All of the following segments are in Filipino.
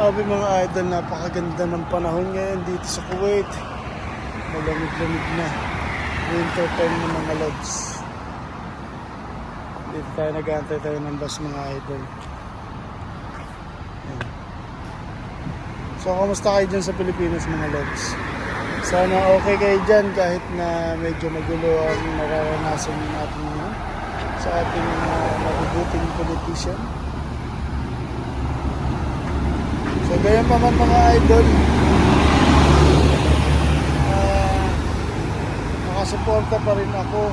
Grabe mga idol, napakaganda ng panahon ngayon dito sa Kuwait. Malamig-lamig na. Winter time ng mga lods. Dito tayo nag-aantay tayo ng bus mga idol. Yan. So, kamusta kayo dyan sa Pilipinas mga lods? Sana okay kayo dyan kahit na medyo magulo ang nararanasan natin ngayon sa ating mabubuting politician. So ganyan pa man mga idol, nakasuporta pa rin ako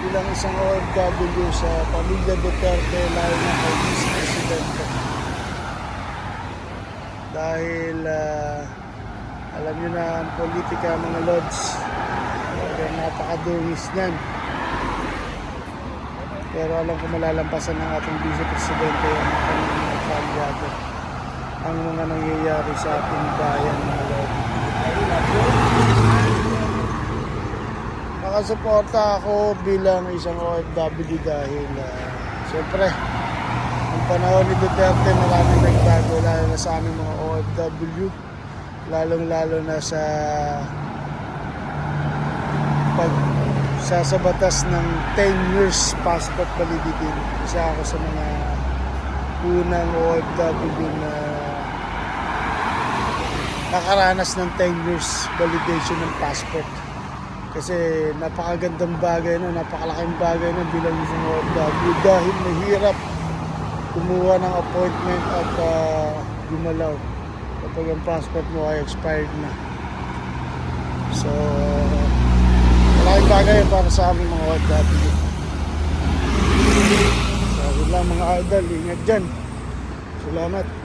bilang isang OFW sa pamilya Duterte, lalo na kay Vice Presidente. Dahil alam nyo na ang politika mga lods, napakadungis niyan. Pero alam ko malalampasan ng ating Vice Presidente ang kanyang kalyado ang mga nangyayari sa ating bayan mga lord. Nakasuporta ako bilang isang OFW dahil siyempre ang panahon ni Duterte maraming nagbago, lalo na sa aming mga OFW, lalong lalo na sa sa batas ng 10 years passport validity. Isa ako sa mga unang OFW na nakaranas ng 10 years validation ng passport. Kasi napakagandang bagay na, napakalaking bagay na bilang isang OFW dahil mahirap kumuha ng appointment at gumalaw kapag ang passport mo ay expired na. So malaking bagay para sa aming mga OFW. So yun lang mga idol, ingat dyan. Salamat.